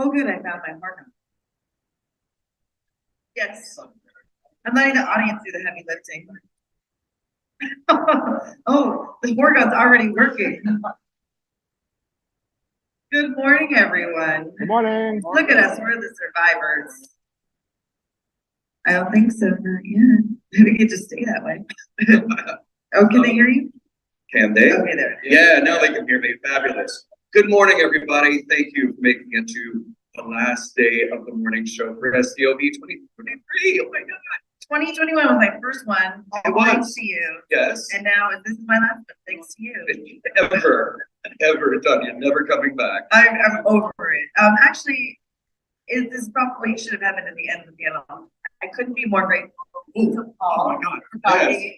Oh, good, I found my partner. Yes. I'm letting the audience do the heavy lifting. Oh, the workout's already working. Good morning, everyone. Good morning. Look at us, we're the survivors. I don't think so, not yet. We could just stay that way. Oh, can they hear you? Can they? Okay, there. Yeah, now they can hear me. Fabulous. Good morning, everybody. Thank you for making it to the last day of the morning show for SDOB 2023. Oh my God. 2021 was my first one. It was. Thanks to you. Yes. And now this is my last one, thanks to you. Ever done. You're never coming back. I'm over it. Actually, this probably should have happened at the end of the panel. I couldn't be more grateful to Paul. Oh my God. For coffee. Yes.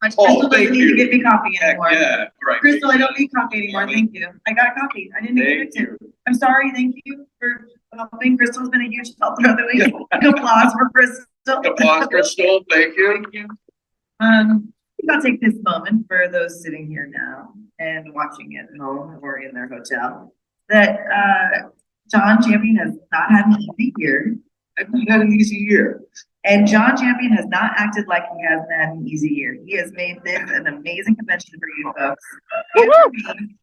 Crystal Paul, doesn't thank need to you. give me coffee Heck anymore. yeah. All right. Crystal, I don't need coffee anymore. Thank you. I got coffee. I didn't Thank expect it. you. I'm sorry. Thank you for helping. Crystal's been a huge help throughout the week. Applause for Crystal. Applause, Crystal. Thank you. Thank you. I'll take this moment for those sitting here now and watching it at home or in their hotel that John Champion has not had an easy year. I've not had an easy year. And John Champion has not acted like he hasn't had an easy year. He has made this an amazing convention for you folks. And for me.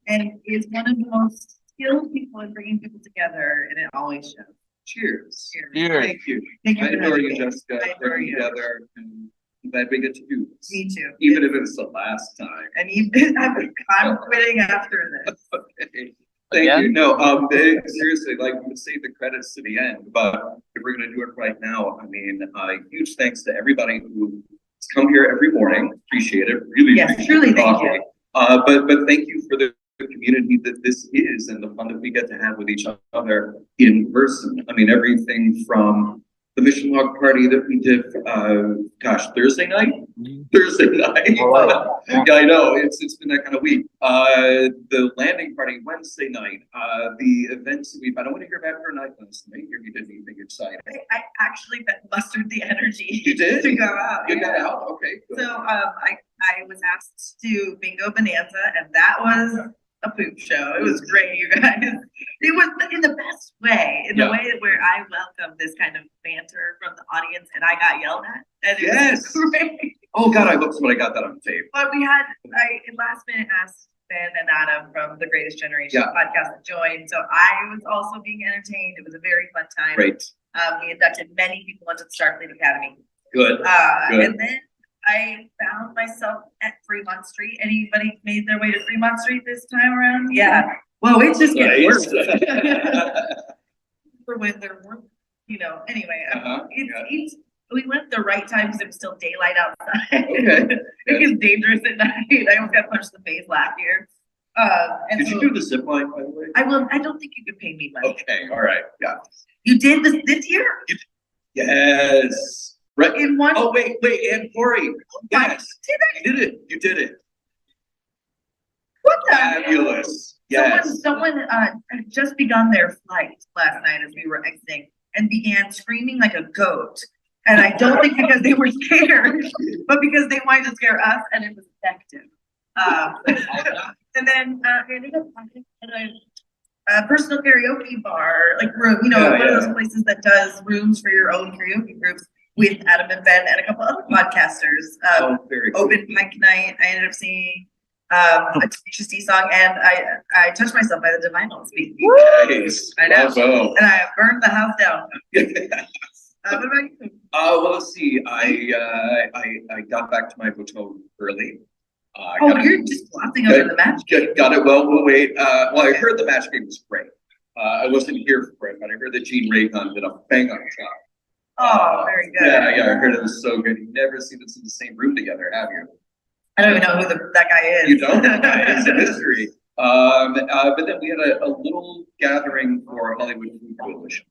And is one of the most skilled people in bringing people together, and it always shows. Cheers. Cheers. Thank you. Thank you I for adore having you, me. Jessica. I adore Working you. together, and I'm glad we get to do this. Me too. Even if it's the last time. And even I'm quitting after this. Okay. Thank you. No, seriously, like we would save the credits to the end, but if we're gonna do it right now, I mean, huge thanks to everybody who has come here every morning. Appreciate it. Really Yes, appreciate truly, the thank coffee. you. But thank you for the community that this is and the fun that we get to have with each other in person. I mean, everything from the mission log party that we did, Thursday night? Thursday night. Oh, Yeah, I know, it's been that kind of week. The landing party Wednesday night, the events that we've had. I want to hear about your night last night. You did anything exciting? I actually mustered the energy. You did? To go out. You got out? Okay, good. So I was asked to do Bingo Bonanza, and that was a poop show. It was great, you guys. It was in the best way, in the way where I welcomed this kind of banter from the audience, and I got yelled at. And it was great. Oh God, I hope somebody got that on tape. But I last minute asked Ben and Adam from the Greatest Generation podcast to join. So I was also being entertained. It was a very fun time. Great. We inducted many people into the Starfleet Academy. Good. Good. And then I found myself at Fremont Street. Anybody made their way to Fremont Street this time around? Yeah. Well, it just gets worse. For when there weren't, anyway, we went at the right time because it was still daylight outside. Okay. It gets dangerous at night. I almost got punched in the face last year. Did you do the zip line, by the way? I don't think you could pay me money. Okay, all right, yeah. You did this year? Yes. Right. In one. Oh wait, and Corey. Yes. Did You did it. You did it. What the? Fabulous. Yes. Someone had just begun their flight last night as we were exiting and began screaming like a goat. And I don't think because they were scared, but because they wanted to scare us, and it was effective. And then we ended up at a personal karaoke bar, like room, one of those places that does rooms for your own karaoke groups with Adam and Ben and a couple other podcasters. Very cool. Open mic night. I ended up seeing a Tenacious D song, and I touched myself by the Divinal speaking. Nice. I know. Bravo. And I burned the house down. What about you? Well, let's see. I got back to my hotel early. You're just glossing over the match game. Got it. Well, we'll wait. Well, I heard the match game was great. I wasn't here for it, but I heard that Gene Raycon did a bang on job. Oh, very good. Yeah, I heard it was so good. You've never seen us in the same room together, have you? I don't even know who that guy is. You don't? It's a mystery. But then we had a little gathering for Hollywood Food Coalition.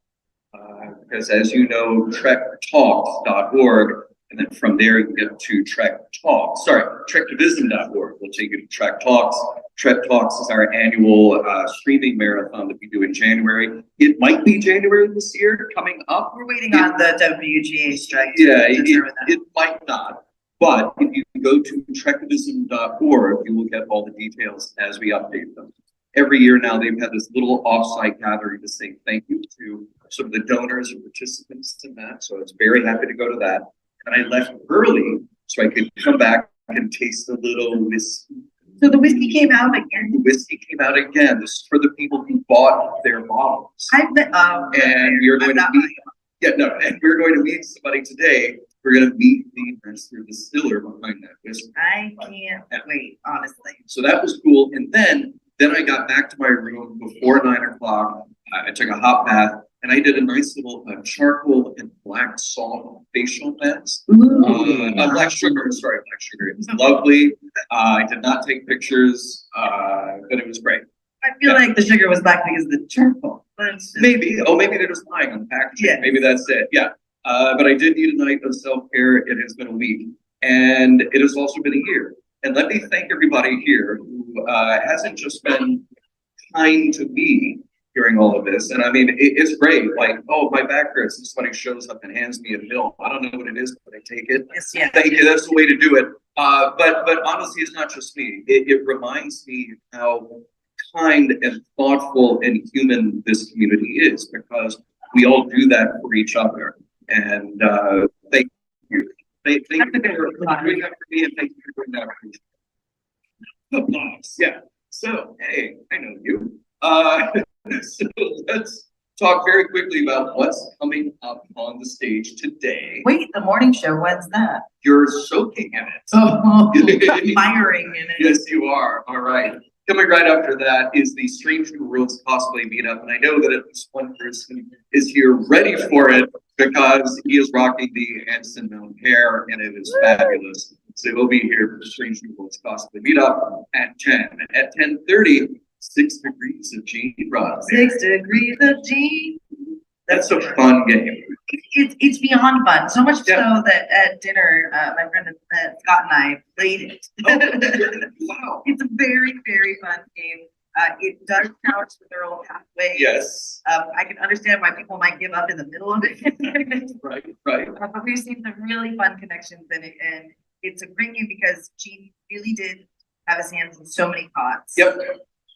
Because as you know, trektalks.org, and then from there you get to trekdivision.org will take you to Trek Talks. Trek Talks is our annual streaming marathon that we do in January. It might be January this year coming up. We're waiting on the WGA strike. Yeah, it might not. But if you go to trekdivision.org, you will get all the details as we update them. every year now they've had this little offsite gathering to say thank you to some of the donors and participants in that. So I was very happy to go to that. And I left early so I could come back and taste a little whiskey. So the whiskey came out again. The whiskey came out again. This is for the people who bought their bottles. I've been, And we are going to meet. Yeah, no, and we're going to meet somebody today. We're going to meet the master distiller behind that whiskey. I can't wait, honestly. So that was cool. And then I got back to my room before 9 o'clock. I took a hot bath and I did a nice little charcoal and black salt facial mask. Black sugar, sorry, black sugar. It was lovely. I did not take pictures, but it was great. I feel like the sugar was black because of the charcoal. Maybe they're just lying on the packaging. Yeah. Maybe that's it. Yeah. But I did need a night of self-care. It has been a week and it has also been a year. And let me thank everybody here who hasn't just been kind to me during all of this. And I mean, it's great. Like, oh, my back hurts. And somebody shows up and hands me a bill. I don't know what it is, but I take it. Yes, yeah. Thank you. That's the way to do it. But honestly, it's not just me. It reminds me how kind and thoughtful and human this community is, because we all do that for each other. And thank you. Thank you for doing that for me, and thank you for doing that for me. Yeah. So, hey, I know you. So let's talk very quickly about what's coming up on the stage today. Wait, the morning show, when's that? You're soaking in it. Oh, miring in it. Yes, you are. All right. Coming right after that is the Strange New Worlds cosplay meetup. And I know that at least one person is here ready for it because he is rocking the Anson Mount hair and it is fabulous. So he'll be here for the Strange New Worlds cosplay meetup at 10. At 10:30, 6 degrees of G Rod. 6 degrees of G. That's a fun game. It's beyond fun. So much so that at dinner, my friend Scott and I played it. Wow. It's a very, very fun game. It does count with their own pathway. Yes. I can understand why people might give up in the middle of it. Right. But we've seen some really fun connections in it, and it's a great game because Gene really did have his hands in so many pots. Yep.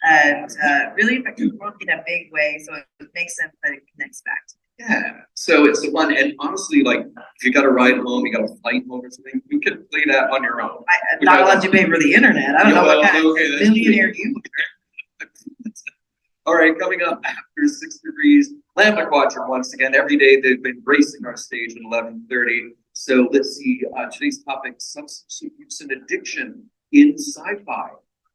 And really affected the world in a big way, so it makes sense that it connects back to it. Yeah, so it's the fun, and honestly, like, if you got to ride home, you got to flight home or something, you can play that on your own. I'm not allowed to pay for the internet. I don't know what kind of millionaire you are. All right, coming up after 6 degrees, Lambda Quadrant once again. Every day they've been gracing our stage at 11:30. So let's see, today's topic, substance use and addiction in sci-fi.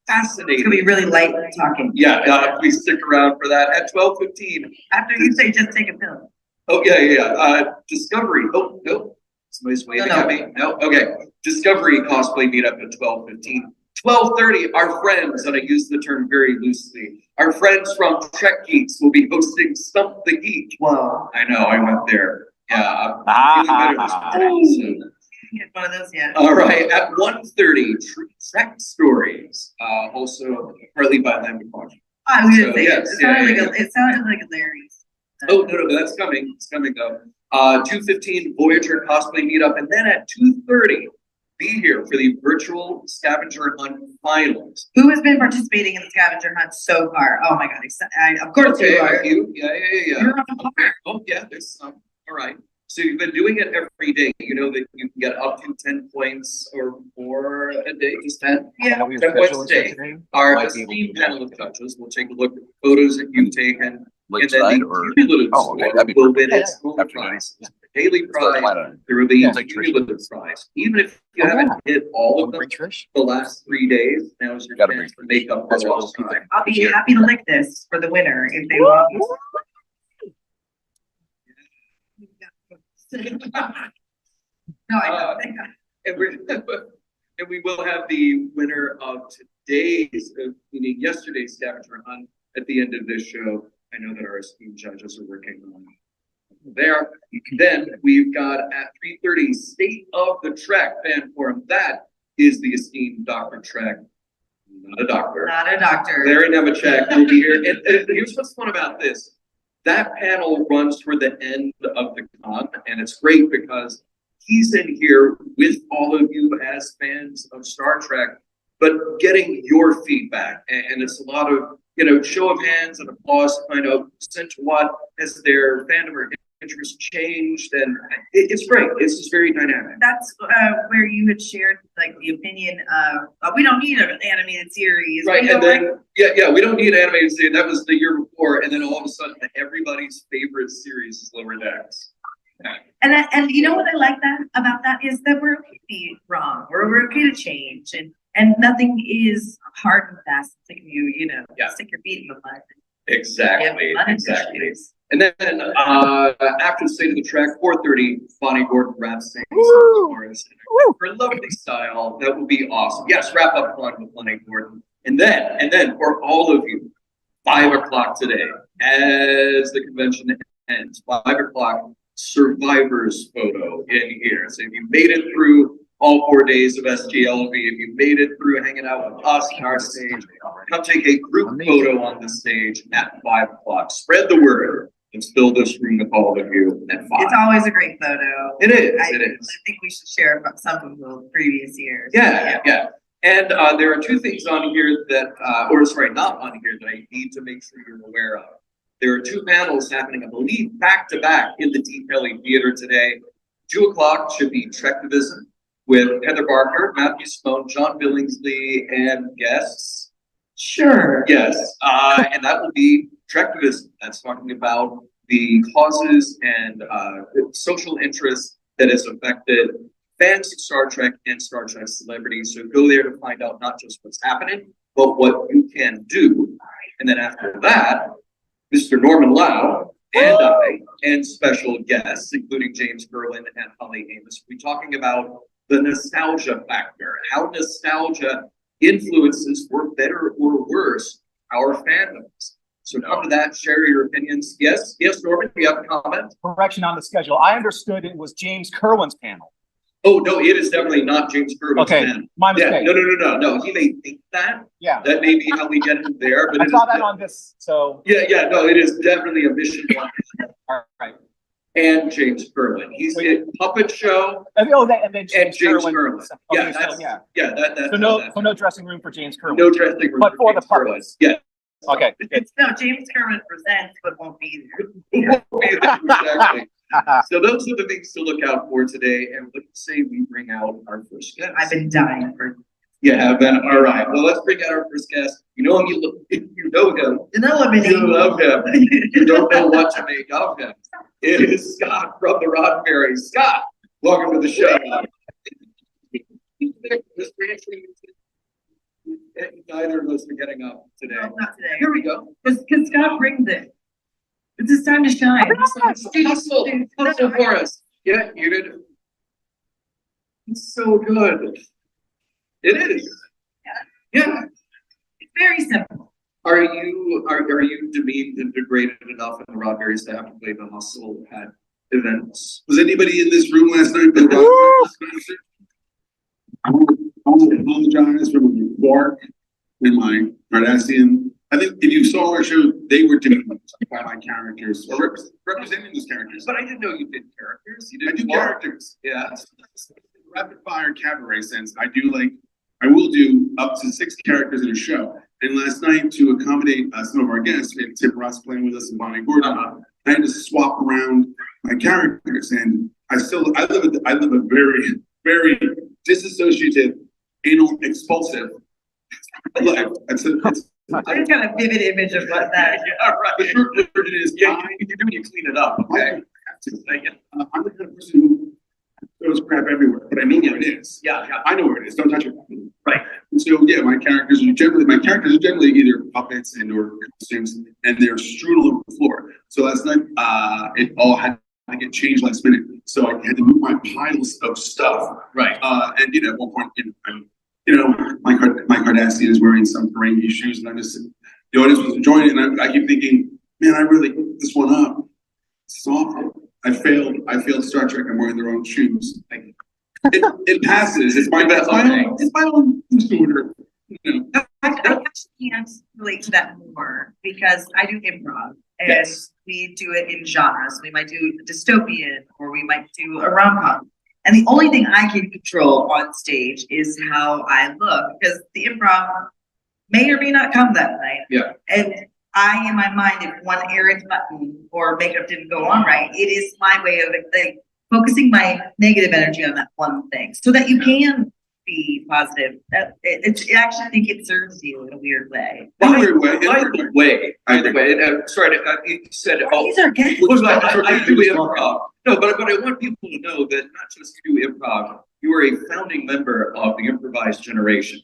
Fascinating. It's gonna be really light talking. Yeah, please stick around for that at 12:15. After you say just take a pill. Oh, yeah. Discovery. Oh, no. Somebody's waving at me. No? Okay. Discovery cosplay meetup at 12:15. 12:30, our friends, and I use the term very loosely, our friends from Trek Geeks will be hosting Stump the Geek. Whoa. I know, I went there. Yeah, I'm feeling better this morning, so. Get one of those yet. All right, at 1:30, Trek Stories, also partly by Lambda Quadrant. I was gonna say, Yes, it sounded like a Larry's. Oh, no, that's coming. It's coming though. 2:15 Voyager cosplay meetup, and then at 2:30, be here for the virtual scavenger hunt finals. Who has been participating in the scavenger hunt so far? Oh my God, of course you are. You? Yeah. You're on the Okay. Oh yeah, there's some. All right. So you've been doing it every day. You know that you can get up to 10 points or more a day, just 10? Yeah. 10 points a day. Our esteemed panel of judges will take a look at the photos that you've taken, and then the cumulative score will win its own prize. The daily prize, there will be a cumulative prize. Even if you haven't hit all of them the last 3 days, now is your chance to make up for lost time. I'll be happy to lick this for the winner if they want. No, I don't. And we will have the winner of today's, meaning yesterday's scavenger hunt at the end of this show. I know that our esteemed judges are working on there. Then we've got at 3:30 State of the Trek fan forum. That is the esteemed Dr. Trek, not a doctor. Not a doctor. Larry Nemechek will be here. And here's what's fun about this. That panel runs toward the end of the con, and it's great because he's in here with all of you as fans of Star Trek, but getting your feedback. And it's a lot of, you know, show of hands and applause to find out since what has their fandom or interest changed, and it's great. It's just very dynamic. That's where you had shared like the opinion of we don't need an animated series, right? And then we don't need an animated series. That was the year before, and then all of a sudden, everybody's favorite series is Lower Decks. And you know what I like about that is that we're okay to be wrong, or we're okay to change, and nothing is hard and fast. It's like you know, stick your feet in the mud. Exactly. And then after the state of the track, 4:30, Bonnie Gordon raps things for us. Her lovely style, that would be awesome. Yes, wrap up fun with Bonnie Gordon. And then for all of you, 5 o'clock today, as the convention ends, 5 o'clock, survivors photo in here. So if you made it through all 4 days of SGLV, if you made it through hanging out with us on our stage, come take a group photo on the stage at 5 o'clock. Spread the word. Let's fill this room with all of you at 5. It's always a great photo. It is. I think we should share about some of the previous years. Yeah. And there are 2 things on here that, not on here, that I need to make sure you're aware of. There are 2 panels happening, I believe, back to back in the Deep Valley Theater today. 2 o'clock should be Trectivism with Heather Barker, Matthew Simone, John Billingsley, and guests. Sure. Yes. And that will be Trectivism. That's talking about the causes and social interests that has affected fans of Star Trek and Star Trek celebrities. So go there to find out not just what's happening, but what you can do. And then after that, Mr. Norman Lau and I, and special guests, including James Gerlin and Holly Amos, will be talking about the nostalgia factor, how nostalgia influences, for better or worse, our fandoms. So come to that, share your opinions. Yes, Norman, do you have a comment? Correction on the schedule. I understood it was James Kerwin's panel. Oh, no, it is definitely not James Kerwin's panel. My mistake. No. He may think that. Yeah. That may be how we get him there. But I saw that on this, so. Yeah, no, it is definitely a Mission 1. All right. And James Kerwin. He's in Puppet Show. And then James Kerwin. Okay, so no dressing room for James Kerwin. No dressing room. But for the puppets. Yeah. Okay. No, James Kerwin presents, but won't be there. Exactly. So those are the things to look out for today. And let's say we bring out our first guest. I've been dying for. Yeah, Ben. All right. Well, let's bring out our first guest. You know him. You know him. You love him. You don't know what to make of him. It is Scott from the Roddenberry. Scott, welcome to the show. Neither of us are getting up today. No, not today. Here we go. Because Scott brings it. It's his time to shine. Hustle for us. Yeah, you did. It's so good. It is. Yeah. It's very simple. Are you demeaned and degraded enough in the Roddenberry staff to play the hustle at events? Was anybody in this room last night? I want to apologize for my bark and my Cardassian. I think if you saw our show, they were demeaned by my characters, or representing those characters. But I didn't know you did characters. I do characters. Yeah. Rapid fire cabaret sense. I will do up to 6 characters in a show. And last night, to accommodate some of our guests, we had Tim Ross playing with us and Bonnie Gordon. I had to swap around my characters, and I live a very, very disassociative, anal, expulsive life. I just got a vivid image of what that. The short version is, You do when you clean it up. Okay. I'm the kind of person who throws crap everywhere, but I know where it is. Yeah. I know where it is. Don't touch it. Right. And so my characters are generally either puppets and or costumes, and they're strewn all over the floor. So last night, it all had to get changed last minute. So I had to move my piles of stuff. Right. And at one point, my Cardassian is wearing some Ferengi shoes, and the audience was enjoying it, and I keep thinking, man, I really hooked this one up. It's awful. I failed Star Trek. I'm wearing their own shoes. It passes. It's my own disorder. I actually can't relate to that more because I do improv and we do it in genres. We might do dystopian or we might do a rom-com. And the only thing I can control on stage is how I look, because the improv may or may not come that night. Yeah. And I, in my mind, if one errant button or makeup didn't go on right, it is my way of like focusing my negative energy on that one thing, so that you can be positive. I actually think it serves you in a weird way. By the way, sorry, you said, oh, These are good. I do improv. No, but I want people to know that not just you do improv, you are a founding member of the improvised generation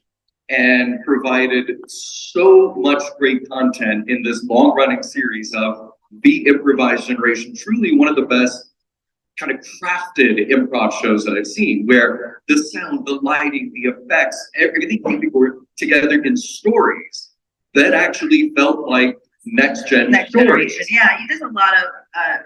and provided so much great content in this long-running series of the improvised generation. Truly one of the best kind of crafted improv shows that I've seen, where the sound, the lighting, the effects, everything were together in stories that actually felt like next Next stories. generation. Yeah, there's a lot of,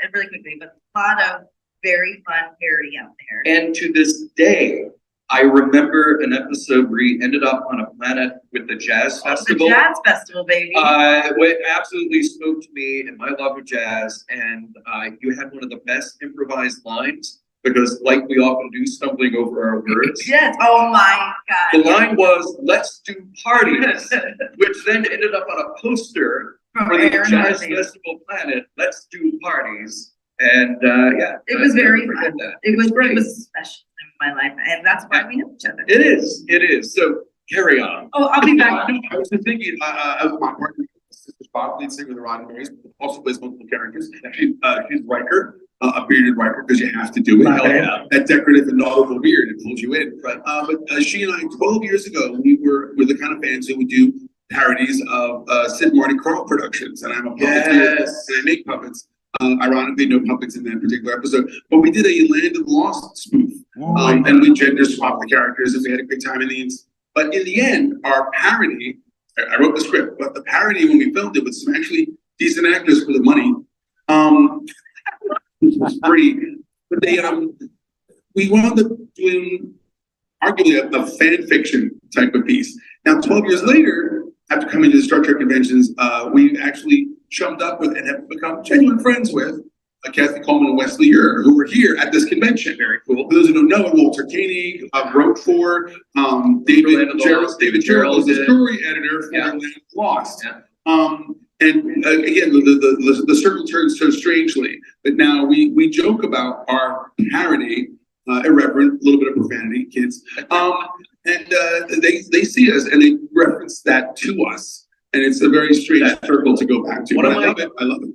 and really quickly, but a lot of very fun parody out there. And to this day, I remember an episode where he ended up on a planet with the Jazz Festival. The Jazz Festival, baby. It absolutely spoke to me and my love of jazz. And you had one of the best improvised lines, because like we often do, stumbling over our words. Yes. Oh my God. The line was, "Let's do parties," which then ended up on a poster for the Jazz Festival planet. Let's do parties. And yeah, it was very fun. That. It was special in my life, and that's why we know each other. It is. So carry on. Oh, I'll be back. I was thinking of my partner, Sister Bob, lead singer of the Roddenberrys, also plays multiple characters. She's Riker, a bearded Riker, because you have to do it. Right. Yeah. That decorative and nautical beard, it pulls you in. Right. But she and I, 12 years ago, we're the kind of fans who would do parodies of Sid Marty Krofft productions, and I'm a puppeteer, and I make puppets. Ironically, no puppets in that particular episode, but we did a Land of the Lost spoof, and we gender swapped the characters, and we had a great time in the end. But in the end, our parody, I wrote the script, but the parody, when we filmed it with some actually decent actors for the money, which was free, but we wound up doing arguably a fan fiction type of piece. Now, 12 years later, after coming to the Star Trek conventions, we actually chummed up with and have become genuine friends with Kathy Coleman and Wesley Ure, who were here at this convention. Very cool. For those who don't know, Walter Koenig wrote for David Gerald was the story editor for Land of the Lost. Yeah. And again, the circle turns so strangely, but now we joke about our parody, irreverent, a little bit of profanity, kids, and they see us and they reference that to us. And it's a very strange circle to go back to. I love it.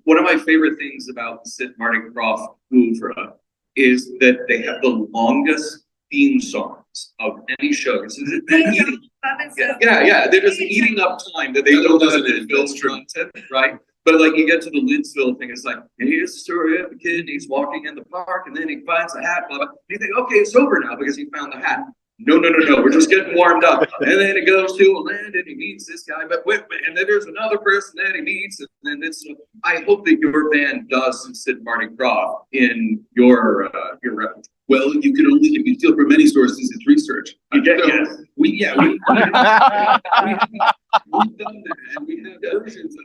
One of my favorite things about the Sid Marty Krofft oeuvre is that they have the longest theme songs of any show. Yeah. They're just eating up time that they don't have to build content, right? But like you get to the Lidsville thing, it's like, and here's the story of a kid, and he's walking in the park, and then he finds a hat, blah, blah. And you think, okay, it's over now because he found the hat. No, we're just getting warmed up. And then it goes to a land and he meets this guy, but and then there's another person that he meets, and then it's, I hope that your band does some Sid Marty Krofft in your repertoire. Well, you can only, if you steal from many sources, it's research. We've done that, and we have versions of,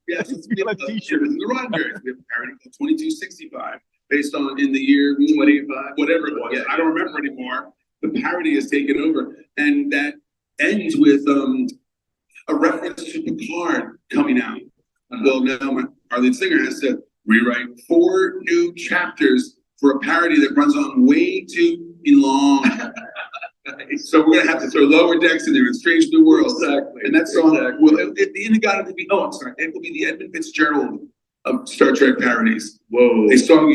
yes, it's we have t-shirts in the Roddenberrys. We have a parody of 2265, based on in the year 25, whatever it was. Yeah. I don't remember anymore. The parody has taken over, and that ends with a reference to Picard coming out. Well, now our lead singer has to rewrite 4 new chapters for a parody that runs on way too long. So we're gonna have to throw Lower Decks in there and Strange New Worlds. Exactly. And that song, well, at the end, it will be. Oh, I'm sorry. It will be the Edmund Fitzgerald of Star Trek parodies. Whoa! A song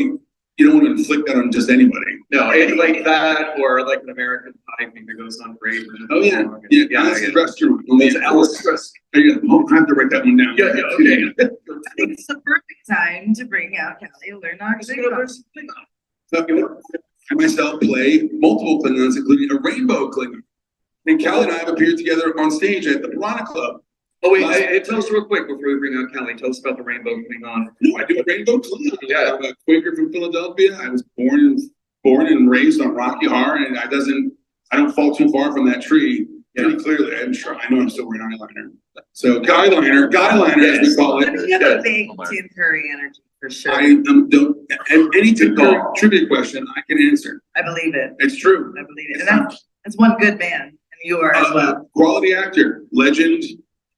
you don't want to inflict that on just anybody. No, it's like that, or like an American Pie thing that goes on great. Oh yeah. Alice's restroom. It's Alice's restroom. I have to write that one down. Yeah. Okay. I think it's the perfect time to bring out Callie Lerner. I myself play multiple Klingons, including a rainbow Klingon. And Callie and I have appeared together on stage at the Piranha Club. Oh wait, tell us real quick before we bring out Callie. Tell us about the rainbow Klingon. I do a rainbow Klingon. Yeah. I'm a Quaker from Philadelphia. I was born and raised on Rocky Horror, and I don't fall too far from that tree. Pretty clearly, I'm sure, I know I'm still wearing eyeliner. So guyliner as we call it. You have a big Tim Curry energy for sure. I and any trivia question I can answer. I believe it. It's true. I believe it. And that's one good man, and you are as well. Quality actor, legend,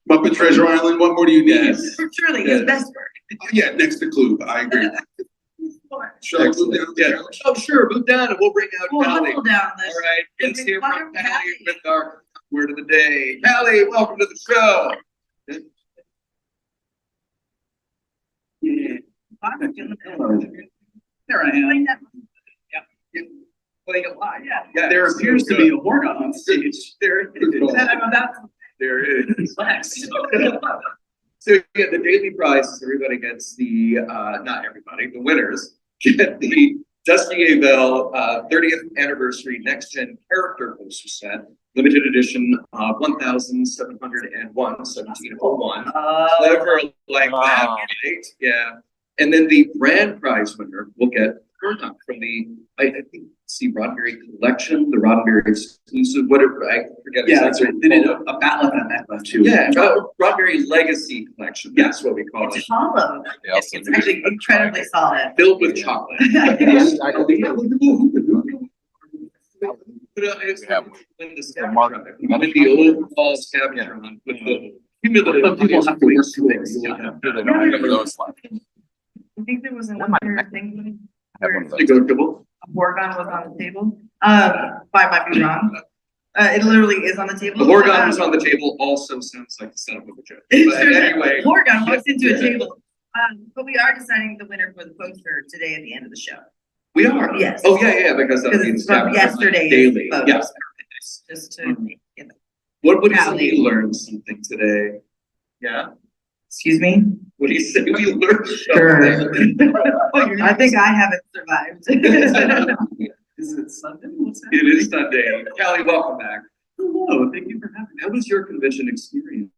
Muppet Treasure Island. What more do you need? Truly, his best work. Yeah, next to Clue. I agree. Shall I move down the couch? Oh, sure, move down and we'll bring out We'll Callie. hustle down this. All right, let's hear from Welcome, Callie Callie. with our word of the day. Callie, welcome to the show. There I am. Playing it live. Yeah. There appears to be a Horgon on stage. There it is. And I'm about to There it is. flex. So yeah, the daily prizes, everybody gets the, not everybody, the winners get the Dusty Abel 30th anniversary next gen character poster set, limited edition, 1701. Clever like that, right? Yeah. And then the grand prize winner will get from the, I think, Roddenberry collection, the Roddenberry exclusive, whatever, I forget. Yeah, that's exactly right. They did what a battle of that necklace too. yeah, Roddenberry Legacy Collection, that's what we call it, It's hollow. It's actually incredibly solid. filled with chocolate. I believe With the overall scavenger hunt, with the cumulative. Some people have to wait 2 days. I think there was another thing. where Negotiable. Horgon was on the table. I might be wrong. It literally is on the table. The Horgon was on the table also sounds like the setup of a joke. It's But true that anyway. Horgon walks into a table. But we are deciding the winner for the poster today at the end of the show. We are. Yes. Oh, yeah, because that Because means. it's from yesterday's Daily, vote. yes. Just to, What would you say Callie. we learned something today? Yeah, excuse me? what do you say we learned Sure. something? I think I haven't survived. Is it Sunday? What's that? It is Sunday. Callie, welcome back. Hello, thank you for having me. How was your convention experience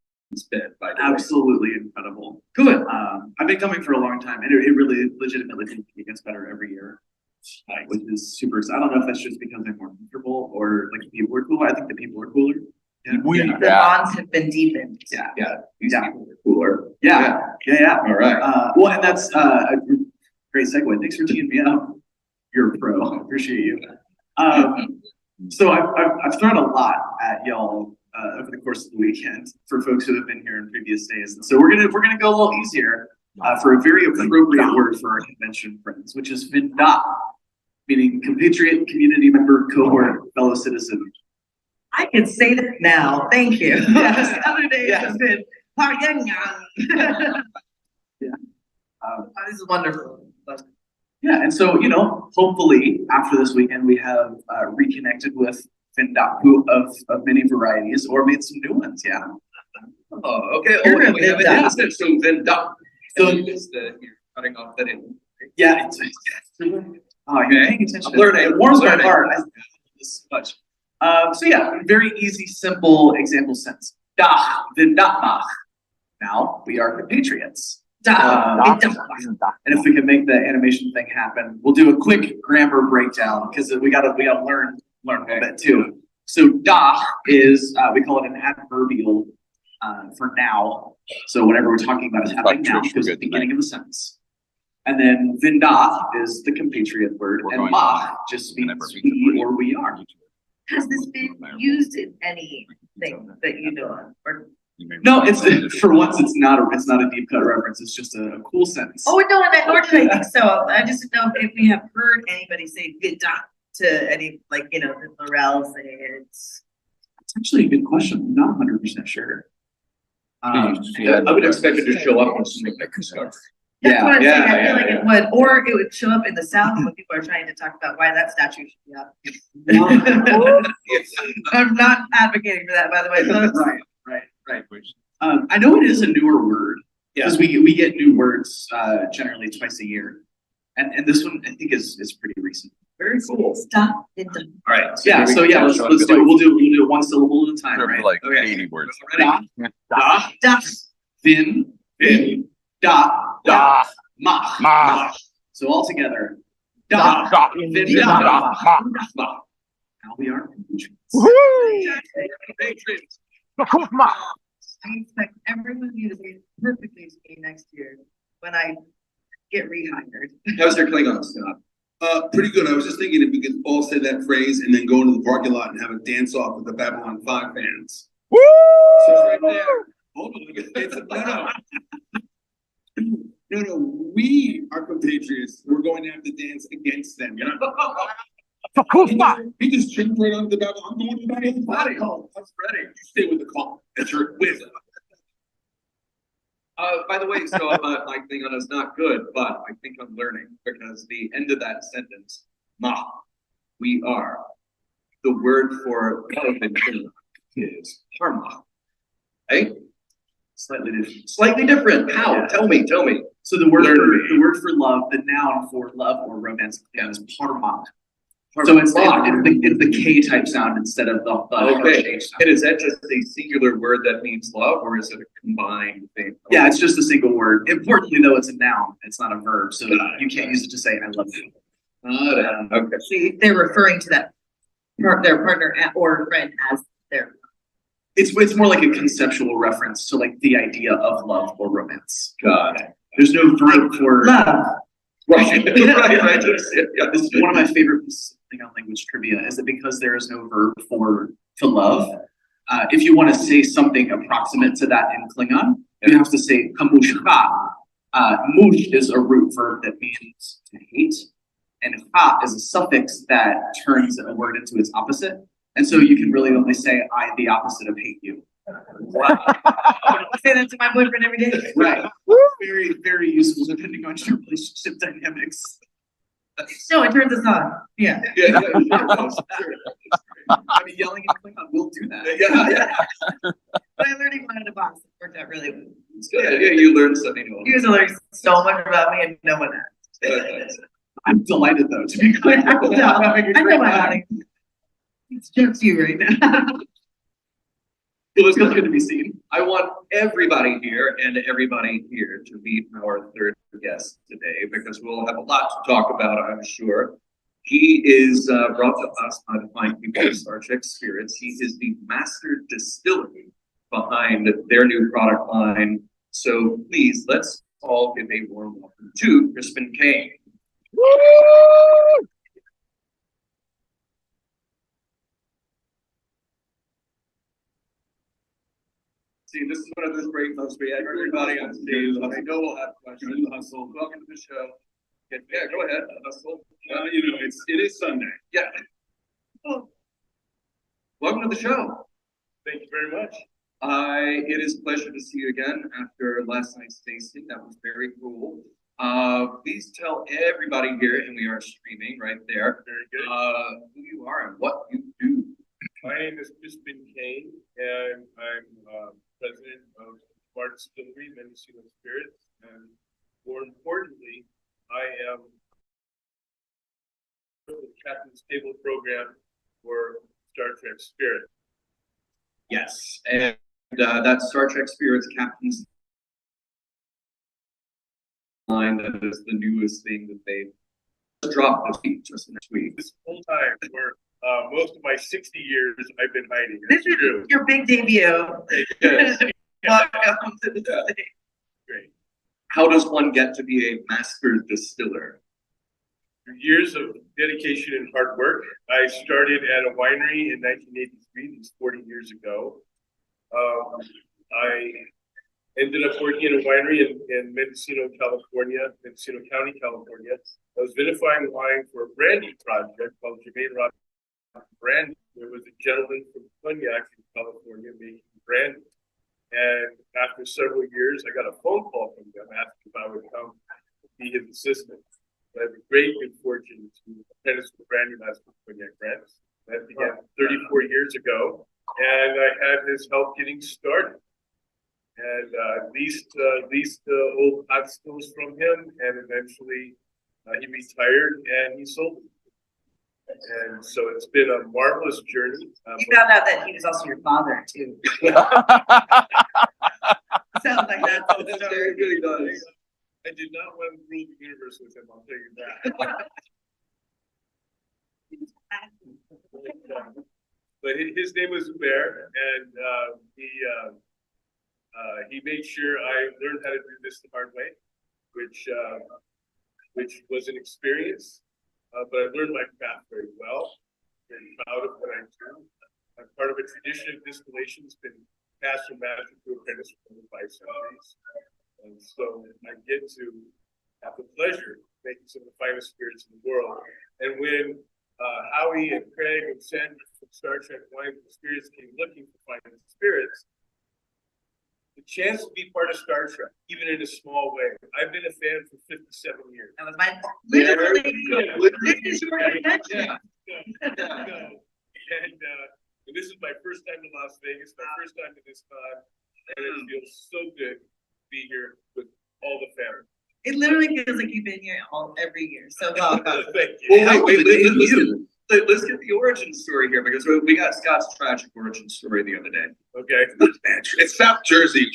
been, by the way? Absolutely incredible. Good. I've been coming for a long time, and it really legitimately gets better every year. Which is super. I don't know if that's just because I'm more comfortable or like the people are cooler. I think the people are cooler. Yeah. The bonds have been deepened. Yeah. These Yeah. people are cooler. Yeah. All right. Well, and that's a great segue. Thanks for teeing me up. You're a pro. I appreciate you. So I've thrown a lot at y'all over the course of the weekend for folks who have been here in previous days. So we're gonna go a little easier for a very appropriate word for our convention friends, which is VINDA, meaning compatriot, community member, cohort, fellow citizen. I can say that now. Thank you. Yes. Other days Yes. have been Yeah. This is wonderful. Yeah, and so, hopefully after this weekend, we have reconnected with Vindaku of many varieties or made some new ones, yeah. Oh, okay. You're a We have Vinda. an instant, so Vinda. So- You're cutting off that in. Yeah, it's oh, you're paying attention. I'm learning. It warms my Learning. heart. I love this so much. So yeah, very easy, simple example sentence. Da, Vindama. Now we are compatriots. And if we can make the animation thing happen, we'll do a quick grammar breakdown because we gotta learn a little bit too. So da is we call it an adverbial for now. So whenever we're talking about it happening now, because at the beginning of the sentence. And then vinda is the compatriot word, and ma just means we or we are. Has this been used in anything that you know of? Or No, it's for once it's not a deep cut reference. It's just a cool sentence. oh no, nor did I think so. I just didn't know if we have heard anybody say "vida" to any the Laurel say it. It's actually a good question. I'm not 100% sure. I would expect it to show up on something like this. That's what I'm saying. I feel like yeah. it would, or it would show up in the South when people are trying to talk about why that statue should be up. I'm not advocating for that, by the way. Folks. Right. I know it is a newer word because we get new words generally twice a year, and this one I think is pretty recent. Very cool. Stop it. All right. Yeah. So yeah, let's do it. We'll do it one syllable at a time, right? Like Okay. 80 words. Ready? Da, Stop. vin, da, ma. So all together, da, vin, da, ma. Now we are Patriots. I expect everyone of you to be perfectly to me next year when I get rehired. How's your Klingon, Scott? Pretty good. I was just thinking if we could all say that phrase and then go into the parking lot and have a dance off with the Babylon 5 fans. So it's right there. Hold on, no, we are compatriots. We're going to have to dance against them. You're not. He just jumped right onto the Babylon. I'm going to the Babylon 5. Oh, that's ready. You stay with the call. That's your wisdom. By the way, so my Klingon is not good, but I think I'm learning because the end of that sentence, ma, we are, the word for love in Klingon is parma. Right? Slightly different. How? Yeah. Tell me. So the word for love, the noun for love or romance is parma. So it's the K type sound instead of the harsh H sound. And is that just a singular word that means love, or is it a combined thing? Yeah, it's just a single word. Importantly, though, it's a noun. It's not a verb, so you can't use it to say "I love you." Okay. See, they're referring to that their partner or friend as their. It's more like a conceptual reference to like the idea of love or romance. Got it. There's no verb for love. Right. Right. This is one of my favorite pieces of Klingon language trivia is that because there is no verb for to love, if you want to say something approximate to that in Klingon, you have to say kamushka. Mush is a root verb that means to hate, and ha is a suffix that turns a word into its opposite. And so you can really only say I the opposite of hate you. Wow. I say that to my boyfriend every day. Right. Very, very useful depending on your relationship dynamics. No, it turns us on. Yeah. Yeah. I mean, yelling in Klingon will do that. Yeah. But I learned even out of the box. It worked out really well. It's good. Yeah, you learn something new. You guys are learning so much about me and no one else. I'm delighted though, to be clear. I know my honey. It's just you right now. It was good to be seen. I want everybody here and everybody here to meet our third guest today because we'll have a lot to talk about, I'm sure. He is brought to us by the fine people of Star Trek Spirits. He is the master distiller behind their new product line. So please, let's all give a warm welcome to Crispin Kane. See, this is one of those great moments. We have everybody on stage. I know we'll have questions. Hustle. Welcome to the show. Yeah, go ahead. Hustle. It is Sunday. Yeah. Oh. Welcome to the show. Thank you very much. It is a pleasure to see you again after last night's tasting. That was very cool. Please tell everybody here, and we are streaming right there, Very good. who you are and what you do. My name is Crispin Kane, and I'm president of Smart Distillery, Mendocino Spirits, and more importantly, I am the Captain's Table program for Star Trek Spirit. Yes, and that's Star Trek Spirits Captain's line. That is the newest thing that they dropped this week, just next week. This whole time, where most of my 60 years I've been hiding. This is true. your big debut. Yes. Welcome to the stage. Great. How does one get to be a master distiller? Years of dedication and hard work. I started at a winery in 1983, that's 40 years ago. I ended up working in a winery in Mendocino, California, Mendocino County, California. I was vinifying wine for a brandy project called Jermaine Roddenberry Brandy. There was a gentleman from Cognac in California making brandy. And after several years, I got a phone call from them asking if I would come be his assistant. I have a great good fortune to apprentice with brandy master Cognac Brands. That began 34 years ago, and I had his help getting started. And leased old hot stills from him, and eventually he retired and he sold them. And so it's been a marvelous journey. You found out that he was also your father too. Sounds like that's the story. Really does. I did not want to rule the universe with him, I'll tell you that. but his name was Zubair, and he made sure I learned how to do this the hard way, which was an experience, but I learned my craft very well. Very proud of what I do. I'm part of a tradition of distillation that's been passed from master to apprentice for over 5 centuries, and so I get to have the pleasure of making some of the finest spirits in the world. And when Howie and Craig and Sandra from Star Trek Wines and Spirits came looking for finest spirits, the chance to be part of Star Trek, even in a small way. I've been a fan for 57 years. That was my, literally, this is your invention. And this is my first time to Las Vegas, my first time to this con, and it feels so good to be here with all the family. It literally feels like you've been here every year, so welcome. Thank you. Well, wait, let's get the origin story here, because we got Scott's tragic origin story the other day. Okay. It's South Jersey,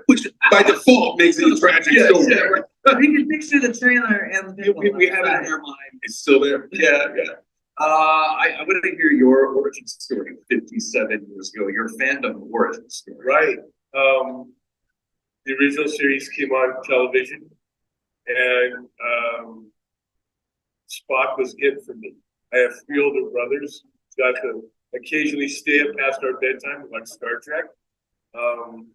which by default makes it a tragic story. We can picture the trailer and the big one. We have it in our mind. It's still there. Yeah. I want to hear your origin story 57 years ago, your fandom origin story. Right. The original series came on television, and Spock was it for me. I have 3 older brothers. Got to occasionally stay up past our bedtime to watch Star Trek. Then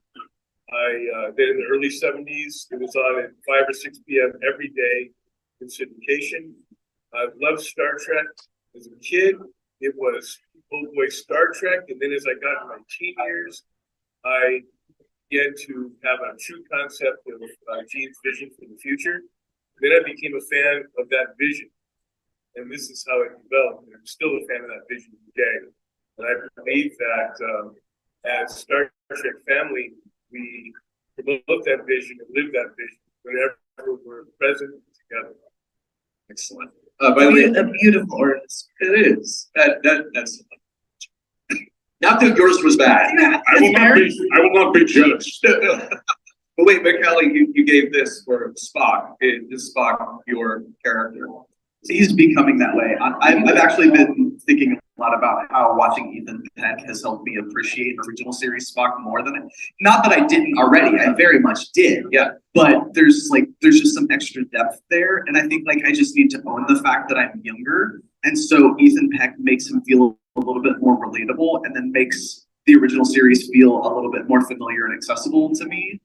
in the early 70s, it was on at 5 or 6 p.m. every day in syndication. I loved Star Trek. As a kid, it was old boy Star Trek, and then as I got in my teen years, I began to have a true concept of Gene's vision for the future. Then I became a fan of that vision, and this is how it developed. And I'm still a fan of that vision today. And I believe that as Star Trek family, we promote that vision and live that vision whenever we're present together. Excellent. By the way, A beautiful origin. it is. That's not that yours was bad. I will not be jealous. But wait, but Kelly, you gave this for Spock. Is Spock your character? He's becoming that way. I've actually been thinking a lot about how watching Ethan Peck has helped me appreciate original series Spock more than it. Not that I didn't already, I very much did. Yeah. But there's just some extra depth there, and I think I just need to own the fact that I'm younger, and so Ethan Peck makes him feel a little bit more relatable, and then makes the original series feel a little bit more familiar and accessible to me.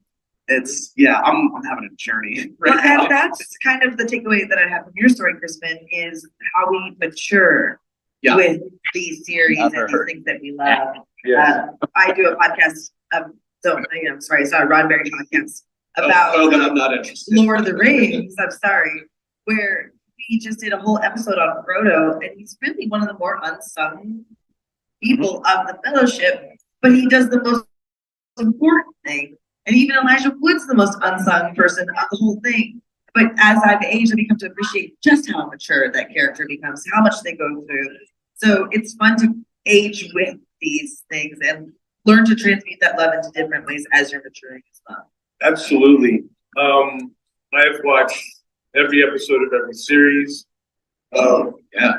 I'm having a journey right now. And that's kind of the takeaway that I have from your story, Crispin, is how we mature with these series and these things that we love. I do a podcast I'm sorry, it's not a Roddenberry podcast about then I'm not interested. Lord of the Rings. I'm sorry, where we just did a whole episode on Frodo, and he's really one of the more unsung people of the Fellowship, but he does the most important thing. And even Elijah Wood's the most unsung person of the whole thing. But as I've aged, I've become to appreciate just how mature that character becomes, how much they go through. So it's fun to age with these things and learn to transmute that love into different ways as you're maturing as well. Absolutely. I've watched every episode of every series. Yeah.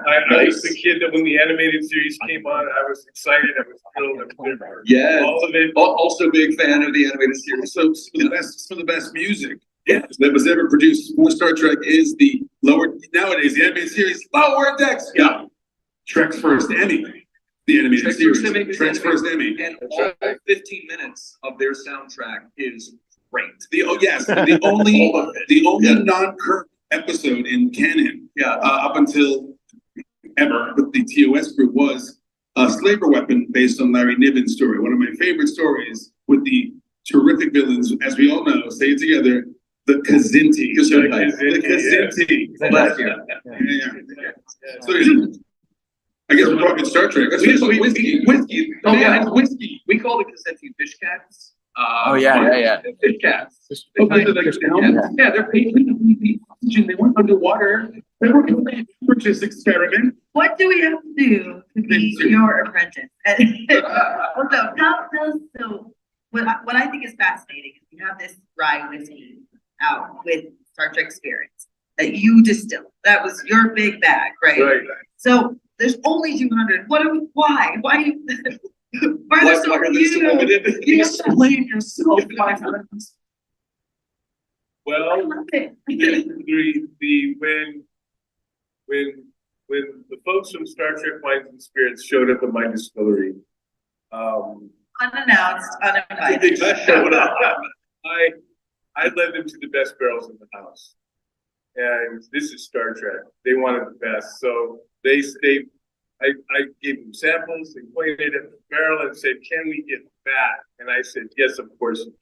I was the kid that when the animated series came on, I was excited, I was thrilled, I was there. Yeah. All of it. Also big fan of the animated series. So some of the best music that was ever produced for Star Trek is the nowadays the animated series Lower Decks. Yeah. Trek's first Emmy. The animated series. Trek's first Emmy. And all 15 minutes of their soundtrack is great. The only non-Kirk episode in canon, up until ever with the TOS group was a Slaver Weapon based on Larry Niven's story. One of my favorite stories with the terrific villains, as we all know, say it together, the Kazinti. The Kazinti. So I guess we're talking Star Trek. That's whiskey. Oh yeah, it's whiskey. We call the Cassetti fish cats. Fish cats. Yeah, they're patient oxygen. They went underwater. They were in a purchase experiment. What do we have to do to be your apprentice? So what I think is fascinating is you have this rye whiskey out with Star Trek Spirits that you distilled. That was your big bag, right? Right. So there's only 200. Why? Why are you? Why are there so Why are there so few? limited? You Explain yourself, my friends. I Well, love it. when the folks from Star Trek Wines and Spirits showed up at my distillery, Unannounced, they uninvited. just showed up. I led them to the best barrels in the house. And this is Star Trek. They wanted the best. So I gave them samples, they pointed at the barrel and said, can we get that? And I said, yes, of course. And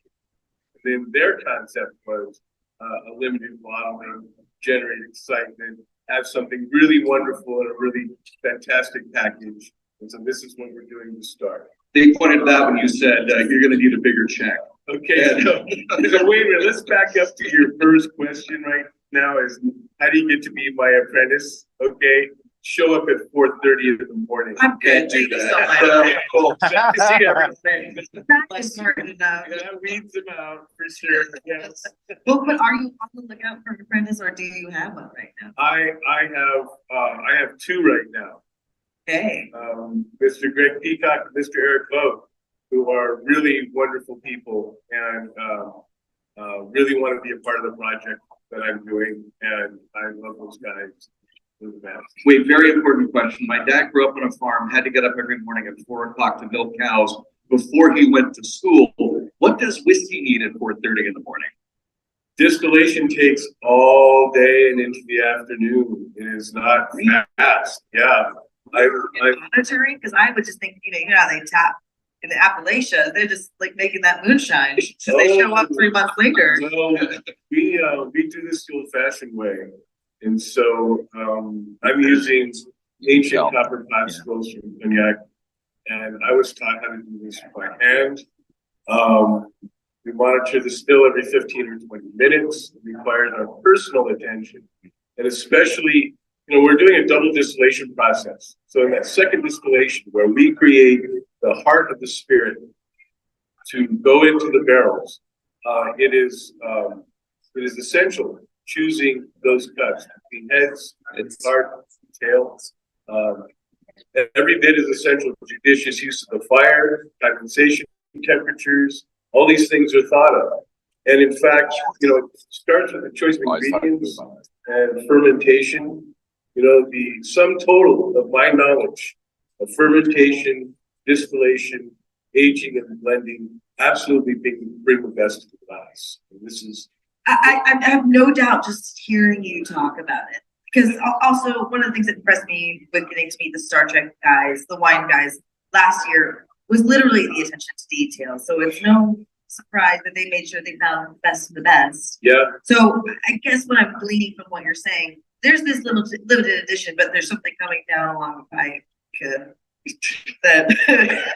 then their concept was a limited bottling, generate excitement, have something really wonderful and a really fantastic package. And so this is what we're doing to start. They pointed it out when you said, you're gonna need a bigger check. Okay, so wait a minute, let's back up to your first question right now is, how do you get to be my apprentice? Okay, show up at 4:30 in the morning. I'm good. Can't do Thank you so that. much. Cool. See everything. That is smart enough. Yeah, weeds them out for sure, yes. Well, but are you on the lookout for an apprentice, or do you have one right now? I have two right now. Okay. Mr. Greg Peacock and Mr. Eric Vogt, who are really wonderful people and really want to be a part of the project that I'm doing. And I love those guys. They're the best. Wait, very important question. My dad grew up on a farm, had to get up every morning at 4 o'clock to milk cows before he went to school. What does whiskey need at 4:30 in the morning? Distillation takes all day and into the afternoon. It is not fast. Yeah. Monitoring, because I would just think, you know how they tap in the Appalachia, they're just like making that moonshine. So they show up 3 months later. So we do this the old-fashioned way, and so I'm using ancient copper pot stills from cognac, and I was taught how to do this by hand. We monitor the still every 15 or 20 minutes. It requires our personal attention, and especially, we're doing a double distillation process. So in that second distillation, where we create the heart of the spirit to go into the barrels, it is essential choosing those cuts between heads and heart, tails. Every bit is essential. Judicious use of the fire, condensation temperatures, all these things are thought of. And in fact, it starts with the choice of ingredients and fermentation. The sum total of my knowledge of fermentation, distillation, aging, and blending absolutely bring the best to the glass. And this is. I have no doubt just hearing you talk about it. Because also, one of the things that impressed me with getting to meet the Star Trek guys, the wine guys, last year was literally the attention to detail. So it's no surprise that they made sure they found the best of the best. Yeah. So I guess what I'm gleaning from what you're saying, there's this limited edition, but there's something coming down along the pipe that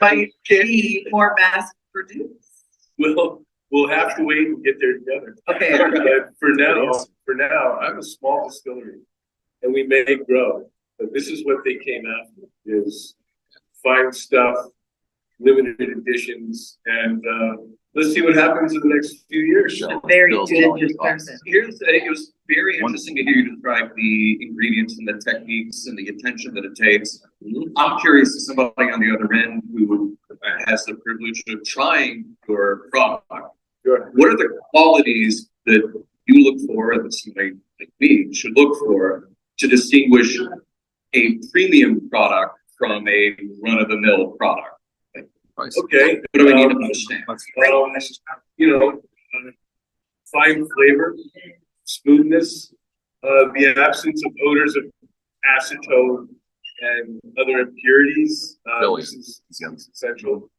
might be more mass produced. We'll have to wait and get there together. Okay. But for now, I'm a small distillery, and we may grow. But this is what they came after: is fine stuff, limited editions, and let's see what happens in the next few years. A very judicious person. It was very interesting to hear you describe the ingredients and the techniques and the attention that it takes. I'm curious, as somebody on the other end who has the privilege of trying your product, Sure. what are the qualities that you look for, that somebody like me should look for, to distinguish a premium product from a run-of-the-mill product? Okay. What do I need to understand? Fine flavor, smoothness, the absence of odors of acetone and other impurities. This is essential.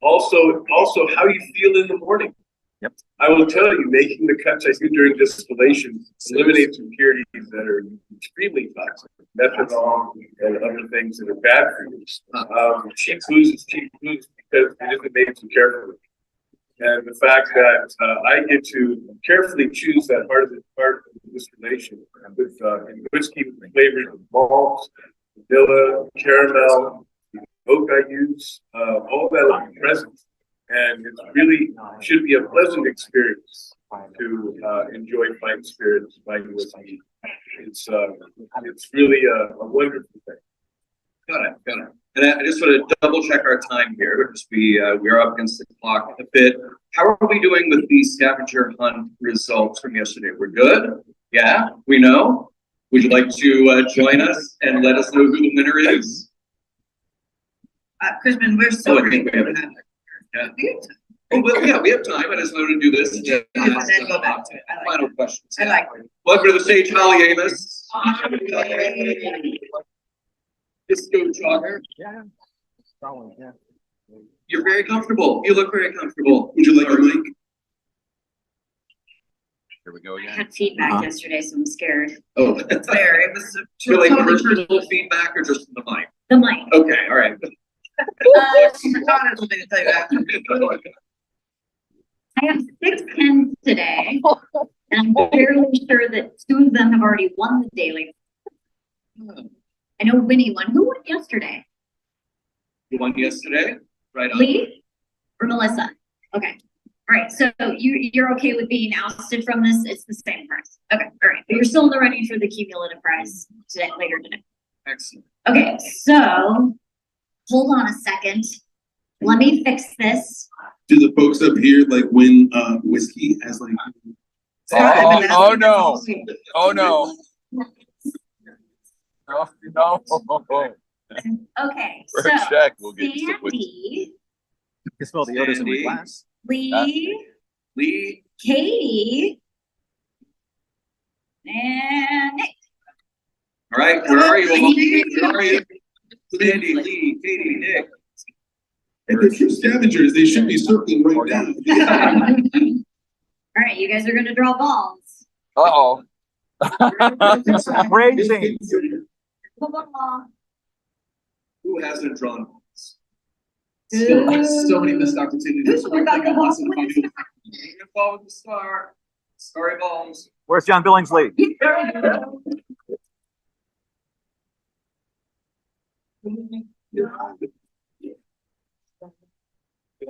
Also how you feel in the morning. Yep. I will tell you, making the cuts I do during distillation eliminates impurities that are extremely toxic, methanol and other things that are bad for you. Cheap booze is cheap booze because it isn't made so carefully. And the fact that I get to carefully choose that part of the distillation with whiskey with flavors of malt, vanilla, caramel, oak I use, all that will be present. And it really should be a pleasant experience. to enjoy fighting spirits, fighting whiskey. It's really a wonderful thing. Got it. And I just want to double check our time here because we are up against the clock a bit. How are we doing with the scavenger hunt results from yesterday? We're good? Yeah, we know. Would you like to join us and let us know who the winner is? Crispin, we're so I grateful think we for have that. Yeah. We have time. Oh, well, yeah, we have time. I just wanted to do this. And then go back to it. I like Final questions. I like it. Welcome to the stage, Holly Amos. Disco jogger. Yeah. You're very comfortable. You look very comfortable. Would you like a mic? Here we go I again. had feedback yesterday, so I'm scared. Oh, It's fair. It was so like totally personal feedback or just the mic? The mic. Okay, all right. Forgot something to tell you after. I have 6 pens today, and I'm fairly sure that 2 of them have already won the daily. I know Winnie won. Who won yesterday? You won yesterday, right on. Lee or Melissa? Okay. All right. So you're okay with being ousted from this? It's the same price. Okay. All right. But you're still in the running for the cumulative prize today, later today. Excellent. Okay. So hold on a second. Let me fix this. Do the folks up here like win whiskey as like? Oh no! Oh no! No! Okay. For So a check, we'll get you some Sandy, You can smell the odors in my Sandy. glass. Lee, Lee, Katie, and Nick. all right, where are you? Where are you? Sandy, Lee, Katie, Nick. If they're true scavengers, they should be circling right down. All right, you guys are gonna draw balls. Uh-oh. Crazy. Blah, blah, blah. Who hasn't drawn? So many missed opportunities. Who's got the balls? Ball with the star. Starry balls. Where's John Billingsley?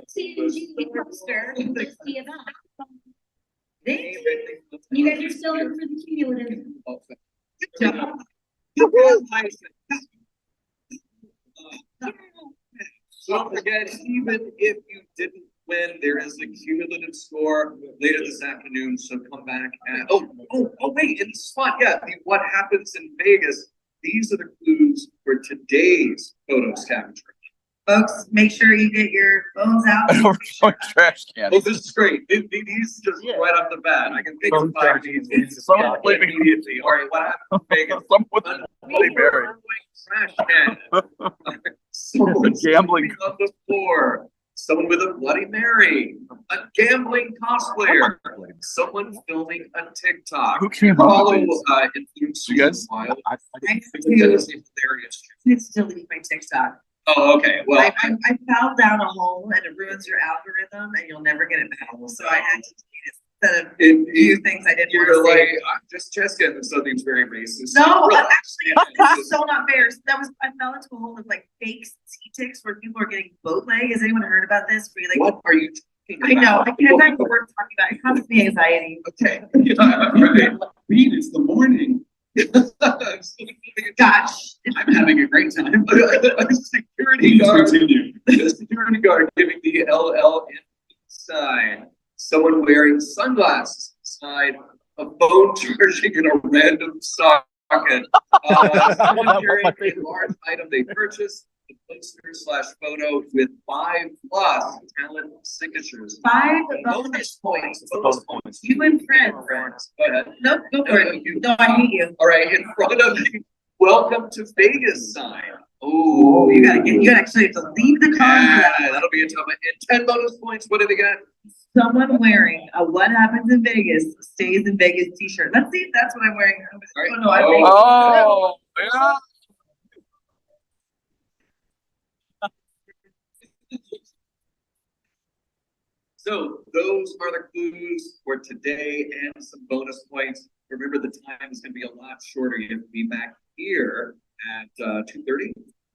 See, you poster, just see it up. Thank you. You guys are still in for the cumulative. Don't forget, even if you didn't win, there is a cumulative score later this afternoon, so come back and, wait, in the spot, yeah, what happens in Vegas, these are the clues for today's photo scavenger. Folks, make sure you get your phones out. Trash can. Oh, this is great. These just right off the bat. I can think of 5 these Someone immediately. All right, what happened in Vegas? Someone with a Bloody Mary. Trash can. Someone Gambling. sleeping on the floor. Someone with a Bloody Mary. A gambling cosplayer. Someone filming a TikTok. Who came up Follow with this? influencers You guys? a while. I I think that is hilarious. It's delete my TikTok. Oh, okay. Well, I found down a hole and it ruins your algorithm and you'll never get it back. So I had to delete it instead of few things I didn't want you're to like, say. I'm just checking if something's very racist. No, Really? actually, that's so not fair. I fell into a hole of like fake T-ticks where people are getting boat leg. Has anyone heard about this? Where you, like, What are you talking about? I know, I can't find the word talking about. It causes me anxiety. Okay. Yeah, right. Read, it's the morning. Gosh. I'm having a great time. A security Please guard, continue. a security guard giving the LL sign. Someone wearing sunglasses inside a phone charging in a random socket. Someone carrying a large item they purchased. The poster/photo with 5+ talent signatures. 5 Bonus bonus points. points. Bonus points. You and friends. Go ahead. Nope, go for it. No, I hate you. All right, in front of the welcome to Vegas sign. Oh, You gotta actually have to leave the car. yeah, that'll be a tough one. And 10 bonus points. What did they get? Someone wearing a "What Happens in Vegas Stays in Vegas" T-shirt. Let's see if that's what I'm wearing. All right. Oh no, I think. Oh, yeah. So those are the clues for today and some bonus points. Remember, the time is going to be a lot shorter. You have to be back here at 2:30,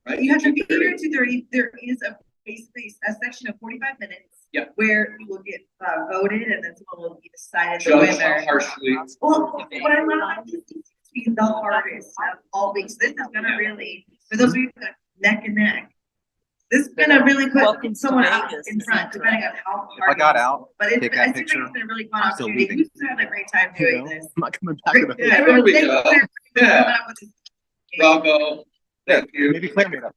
right? You have to be here at 2:30. There is basically a section of 45 minutes. Yeah. Where you will get voted and then someone will be decided the Judge winner. harshly. Well, what I love about this is to be the hardest of all weeks. This is gonna really, for those of you that are neck and neck. This is gonna really Welcome put to someone up Vegas. in front, depending on how hard. If I got it is. out, But it's, take I that think picture, it's been a really fun I'm still opportunity. leaving. We had a great time doing this. I'm not coming back. to the- Yeah, There we thank go. you for Yeah. coming up with this. Bravo. Thank you. Maybe Claire made up.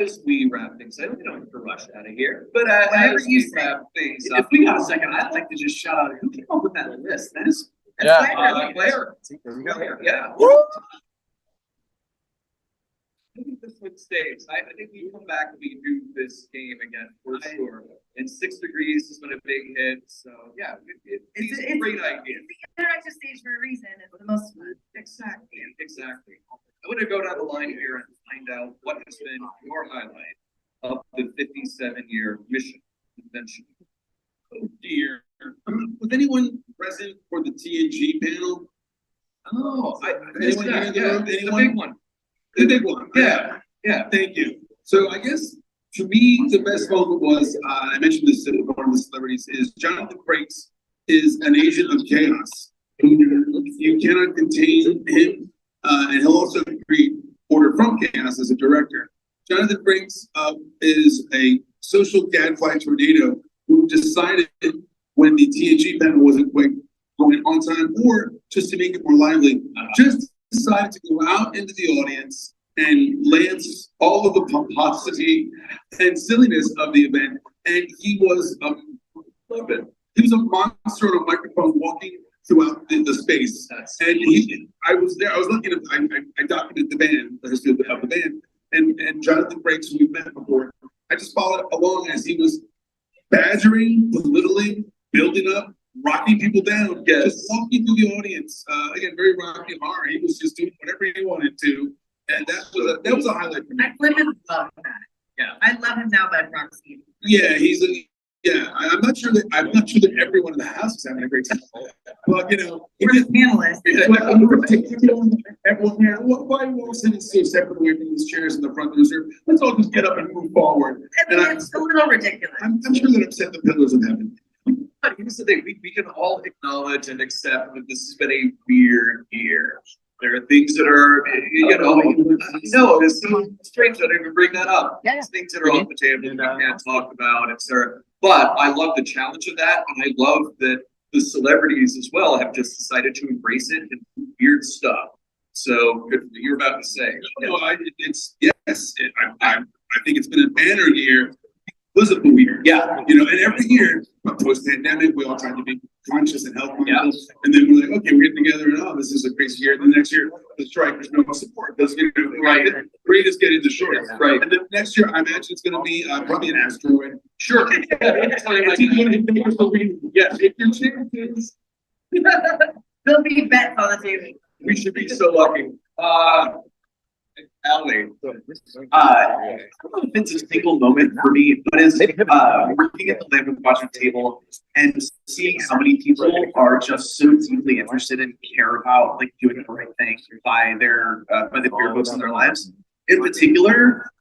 As we wrap things up, we don't have to rush out of here, but Whatever as you we say. wrap things If up. we got a second, I'd like to just shout out who came up with that list. That is. Yeah. Claire. There we go. Yeah. I think this would stay. I think we come back and we do this game again for sure. And 6 degrees has been a big hit, so yeah, it's a great idea. Interactive stage for a reason. It's the most fun. Exactly, exactly. I want to go down the line here and find out what has been your highlight of the 57-year mission convention. Oh dear. Was anyone present for the TNG panel? Oh, Anyone here in the room? the Anyone? big one. The big one. Yeah, yeah. Thank you. So I guess for me, the best moment was, I mentioned this to one of the celebrities, is Jonathan Frakes is an agent of chaos. Who you cannot contain him, and he'll also create order from chaos as a director. Jonathan Frakes is a social gadfly tornado who decided when the TNG panel wasn't quite going on time, or just to make it more lively, just decided to go out into the audience and lance all of the pomposity and silliness of the event. And he was he was a monster on a microphone walking throughout the space. And I was there, I was looking at, I documented the band, the history of the band, and Jonathan Frakes, who we've met before. I just followed along as he was badgering, belittling, building up, rocking people down, just walking through the audience. Again, very Rocky Horror. He was just doing whatever he wanted to, and that was a highlight for me. I flip and love that. Yeah. I love him now by proxy. Yeah, I'm not sure that everyone in the house is having a great time, but you know, We're just panelists. everyone here, why won't sit so separate away from these chairs in the front reserve? Let's all just get up and move forward. I mean, it's a little ridiculous. I'm sure that upset the pillars of heaven. But here's the thing, we can all acknowledge and accept that this has been a weird year. There are things that are, no, it's so strange that I even bring that up. Yeah. There's things that are off the table that we can't talk about, etc. But I love the challenge of that, and I love that the celebrities as well have just decided to embrace it and do weird stuff. So good, you're about to say. No, I think it's been a banner year. Was it weird? Yeah. You know, and every year, post-pandemic, we all tried to be conscious and help people. Yeah. And then we're like, okay, we're getting together and this is a crazy year. And the next year, the strike, there's no support. There's, Right. Great is getting the short. Right. And then next year, I imagine it's gonna be probably an asteroid. Sure. Yeah, take your chances. There'll be bets on the table. We should be so lucky. Ally. I don't know if it's a single moment for me, but is working at the Land Watching table and seeing how many people are just so deeply interested and care about like doing the right thing by the queer folks in their lives. In particular,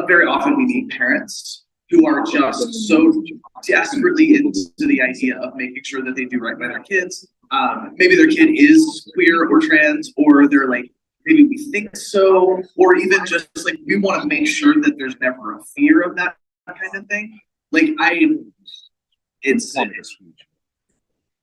very often we meet parents who are just so desperately into the idea of making sure that they do right by their kids. Maybe their kid is queer or trans, or they're like, maybe we think so, or even just like we want to make sure that there's never a fear of that kind of thing. Like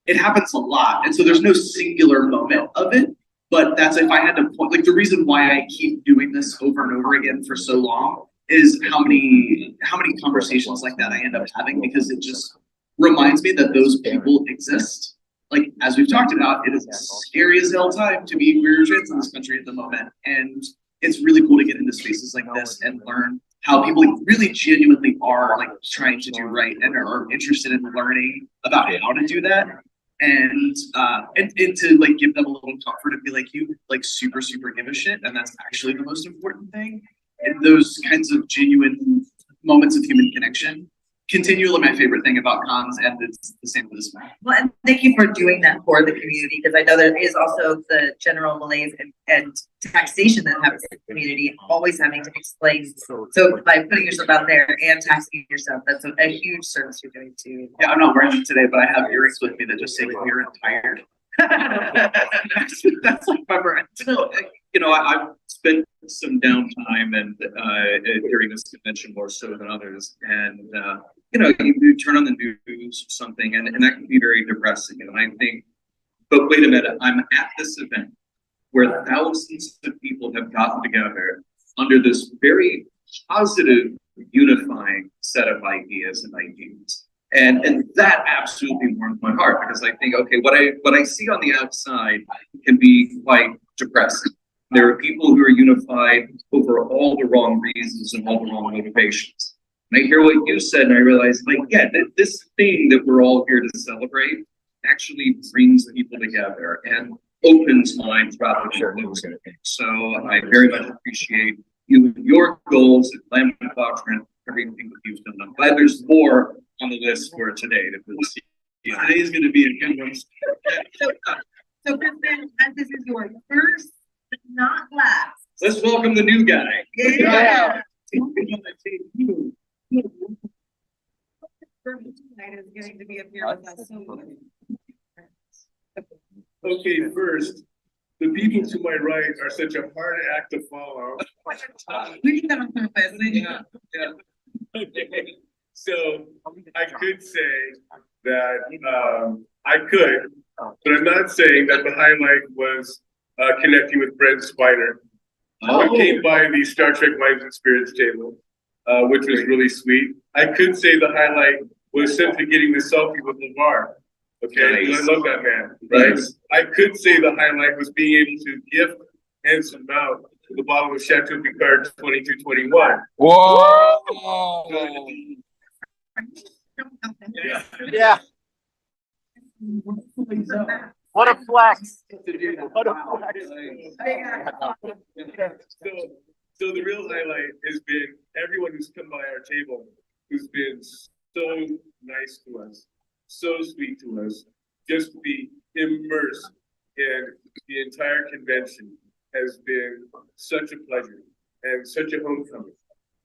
it happens a lot, and so there's no singular moment of it. But that's if I had to point, like the reason why I keep doing this over and over again for so long is how many conversations like that I end up having, because it just reminds me that those people exist. Like, as we've talked about, it is a scary as hell time to be queer or trans in this country at the moment. And it's really cool to get into spaces like this and learn how people really genuinely are like trying to do right and are interested in learning about how to do that. And to like give them a little comfort and be like, you like super give a shit, and that's actually the most important thing. And those kinds of genuine moments of human connection continually my favorite thing about cons, and it's the same for this one. Well, and thank you for doing that for the community, because I know there is also the general malaise and taxation that happens in the community, always having to explain. So by putting yourself out there and taxing yourself, that's a huge service you're doing too. Yeah, I'm not wearing them today, but I have earrings with me that just say clear and tired. That's like my brand. You know, I've spent some downtime and during this convention more so than others, and you know, you turn on the news or something, and that can be very depressing. And I think, but wait a minute, I'm at this event where thousands of people have gotten together under this very positive, unifying set of ideas and ideas. And that absolutely warms my heart, because I think, okay, what I see on the outside can be quite depressing. There are people who are unified over all the wrong reasons and all the wrong motivations. And I hear what you said, and I realize, like, yeah, this thing that we're all here to celebrate actually brings people together and opens minds rather than closing it. So I very much appreciate you and your goals and Lamb and Quadrant, everything that you've done. I'm glad there's more on the list for today that we'll see. Today is going to be a good one. So Kristen, as this is your first, but not last. Let's welcome the new guy. Yeah. Tonight is getting to be up here with us. Okay, first, the people to my right are such a hard act to follow. We did that on purpose. Yeah. Okay. So I could say that I could, but I'm not saying that the highlight was connecting with Brent Spiner. I came by the Star Trek Minds and Spirits table, which was really sweet. I could say the highlight was simply getting the selfie with LeVar. Okay, Nice. I love that man, right? Nice. I could say the highlight was being able to gift Anson Mount the bottle of Chateau Picard 2221. Whoa! Yeah. Yeah. What a flex! What a flex! So the real highlight has been everyone who's come by our table, who's been so nice to us, so sweet to us, just to be immersed in the entire convention has been such a pleasure and such a homecoming.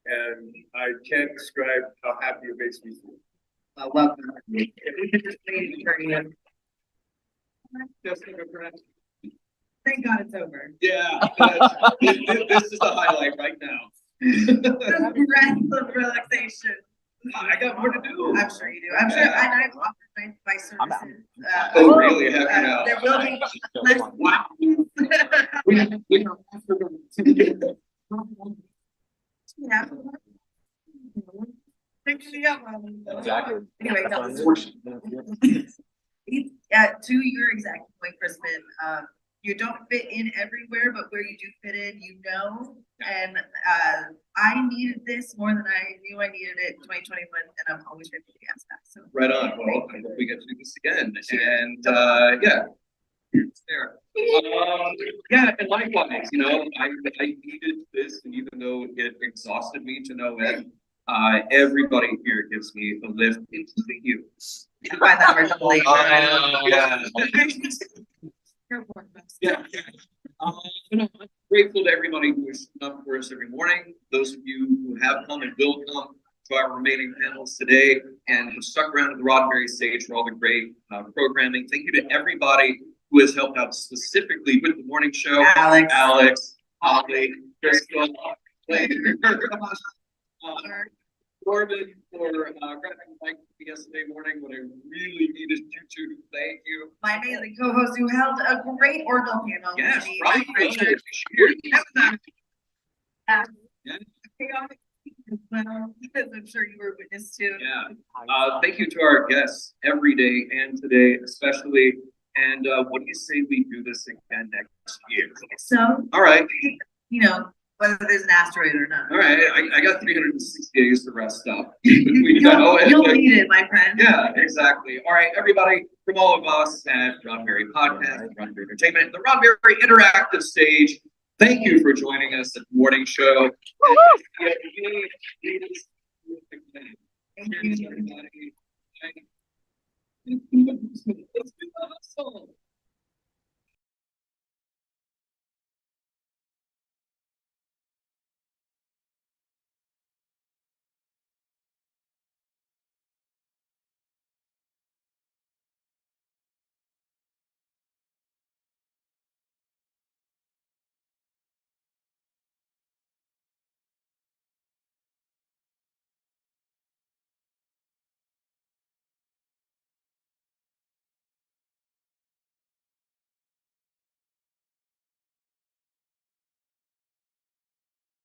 And I can't describe how happy it makes me feel. Welcome. Thank God it's over. Yeah, this is the highlight right now. The breath of relaxation. I got more to do. I'm sure you do. I'm sure, and I've offered my services. Oh, really? Have you now? There will be less. Wow. Yeah. Exactly. Anyway, no. To your exact point, Crispin, you don't fit in everywhere, but where you do fit in, you know. And I needed this more than I knew I needed it in 2021, and I'm always grateful to ask that. So Right on. Well, I hope we get to do this again. And yeah. It's there. Yeah, and likewise, you know, I needed this, and even though it exhausted me to no end, everybody here gives me a lift, including you. I find that hard to believe. Yeah. You know, I'm grateful to everybody who is up for us every morning. Those of you who have come and will come to our remaining panels today and have stuck around at the Roddenberry Stage for all the great programming. Thank you to everybody who has helped out specifically with the morning show. Alex, Holly, Crystal, Corbin for grabbing the mic yesterday morning when I really needed you to. Thank you. my amazing co-host who held a great organ panel. Yes, with me. right. Richard. Yeah. Chaotic as well, as I'm sure you were witness to. Yeah. Thank you to our guests every day and today especially. And what do you say we do this again next year? So, All right. you know, whether there's an asteroid or not. All right. I got 360 days to rest up. We know it. You'll need it, my friend. Yeah, exactly. All right, everybody, from all of us at Roddenberry Podcast, Roddenberry Entertainment, the Roddenberry Interactive Stage, thank you for joining us at the morning show. Thank you, everybody.